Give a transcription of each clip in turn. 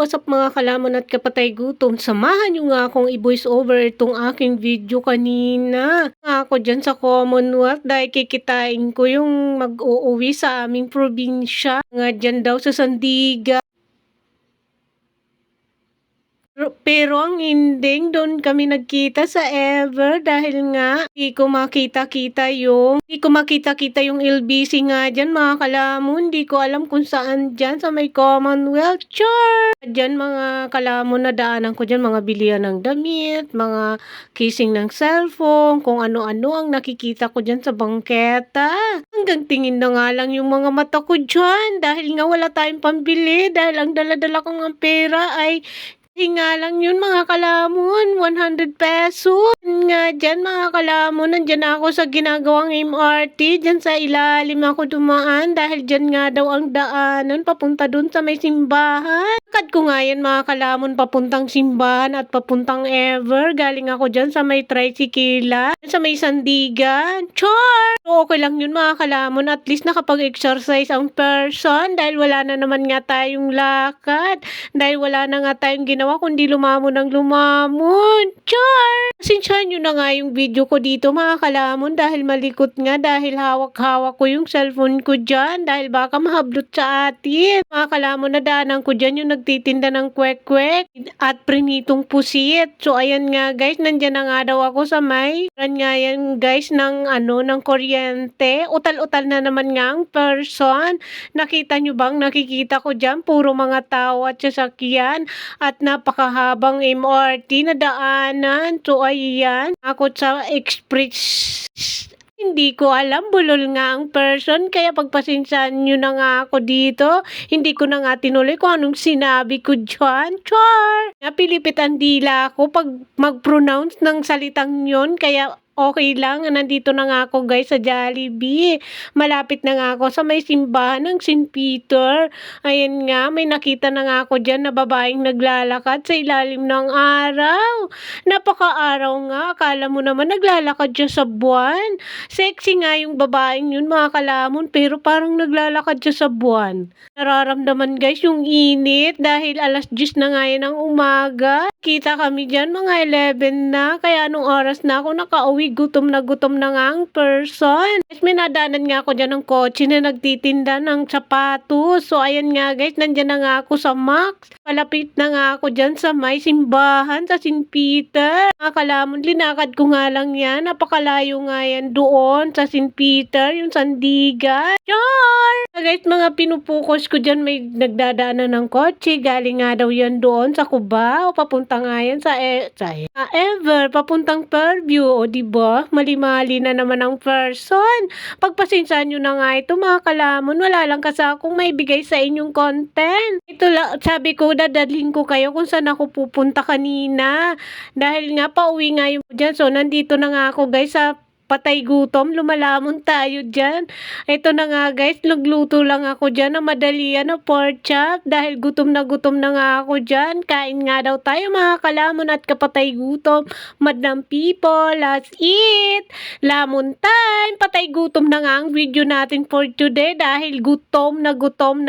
what's up mga kalamon at kapatay gutom? Samahan nyo nga akong i-voice over itong aking video kanina. Ako dyan sa Commonwealth dahil kikitain ko yung mag-uuwi sa aming probinsya. Nga dyan daw sa Sandigan. Pero ang ending, doon kami nagkita sa Ever dahil nga hindi ko makita-kita yung LBC nga dyan mga kalamon. Hindi ko alam kung saan dyan sa may Commonwealth. Char! Dyan mga kalamon na daanan ko dyan, mga bilihan ng damit, mga casing ng cellphone, kung ano-ano ang nakikita ko dyan sa bangketa. Hanggang tingin na nga lang yung mga mata ko dyan dahil nga wala tayong pambili dahil ang dala-dala kong ang pera ay nga lang yun mga kalamon, 100 pesos. Nga dyan mga kalamon, nandyan ako sa ginagawang MRT, dyan sa ilalim ako dumaan dahil dyan nga daw ang daanan papunta dun sa may simbahan. Lakad ko nga yan mga kalamon papuntang simbahan at papuntang Ever. Galing ako dyan sa may tricycle, sa may Sandigan. Char! So, okay lang yun mga kalamon, at least nakapag-exercise ang person dahil wala na naman nga tayong lakad. Dahil wala na nga tayong ginawa kundi lumamon ng lumamon. Char! Pasensyahan nyo na nga yung video ko dito mga kalamon dahil malikot nga dahil hawak-hawak ko yung cellphone ko dyan dahil baka mahablot sa atin. Mga kalamon, nadaanan ko dyan yung nagtitinda ng kwek-kwek at prinitong pusit. So ayan nga guys, nandyan na nga daw ako sa may nga yan guys ng ng kuryente. Utal-utal na naman nga ang person. Nakita nyo bang nakikita ko dyan puro mga tao at sasakyan at napakahabang MRT na daanan. So ayan, ako sa express. Hindi ko alam, bulol nga ang person, kaya pagpasensyahan nyo na nga ako dito. Hindi ko na nga tinuloy kung anong sinabi ko dyan. Char! Napilipit ang dila ko pag mag-pronounce ng salitang yon, kaya okay lang. Nandito na nga ako guys sa Jollibee. Malapit na nga ako sa may simbahan ng St. Peter. Ayan nga, may nakita na nga ako dyan na babaeng naglalakad sa ilalim ng araw. Napaka-araw nga. Akala mo naman naglalakad siya sa buwan. Sexy nga yung babaeng yun mga kalamon, pero parang naglalakad siya sa buwan. Nararamdaman guys yung init dahil alas 10 na nga yan ng umaga. Kita kami dyan mga 11 na, kaya anong oras na ako nakauwi, gutom na nga ang person. Guys, may nadanan nga ako dyan ng kotse na nagtitinda ng sapatos. So ayan nga guys, nandyan na nga ako sa Max. Palapit na nga ako dyan sa may simbahan sa St. Peter. Mga kalamon, linakad ko nga lang yan. Napakalayo nga yan doon sa St. Peter, yung Sandigan. Char! Guys, mga pinupukos ko dyan, may nagdadaanan ng kotse. Galing nga daw yan doon sa Cubao. Papunta nga yan sa Ever, papuntang Fairview. O diba, mali-mali na naman ang person. Pagpasensyahan nyo na nga ito mga kalamon, wala lang kasi akong may bigay sa inyong content. Ito lang, sabi ko, dadalhin ko kayo kung saan ako pupunta kanina. Dahil nga, pauwi nga yung dyan. So, nandito na nga ako guys sa patay gutom, lumalamon tayo dyan. Ito na nga guys, nagluto lang ako dyan na madalian na pork chop dahil gutom na nga ako dyan. Kain nga daw tayo mga kalamon at kapatay gutom. Madam people, let's eat! Lamon time! Patay gutom na nga ang video natin for today dahil gutom na gutom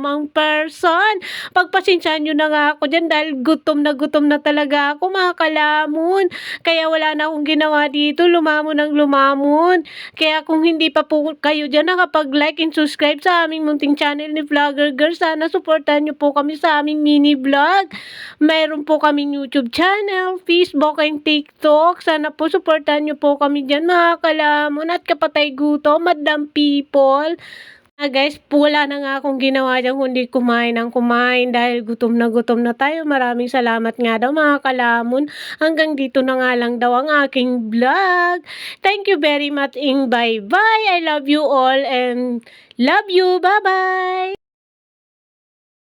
ang person. Pagpasensyahan nyo na nga ako dyan dahil gutom na talaga ako mga kalamon. Kaya wala na akong ginawa dito, lumamon. Kaya kung hindi pa po kayo dyan nakapag-like and subscribe sa aming munting channel ni Vlogger Girl, sana supportahan nyo po kami sa aming mini vlog. Mayroon po kaming YouTube channel, Facebook and TikTok. Sana po supportahan nyo po kami dyan mga kalamon at kapatay gutom, madam people. Guys, wala na nga akong ginawa dyan kundi kumain dahil gutom na tayo. Maraming salamat nga daw mga kalamon. Hanggang dito na nga lang daw ang aking vlog. Thank you very much and bye-bye. I love you all and love you. Bye-bye.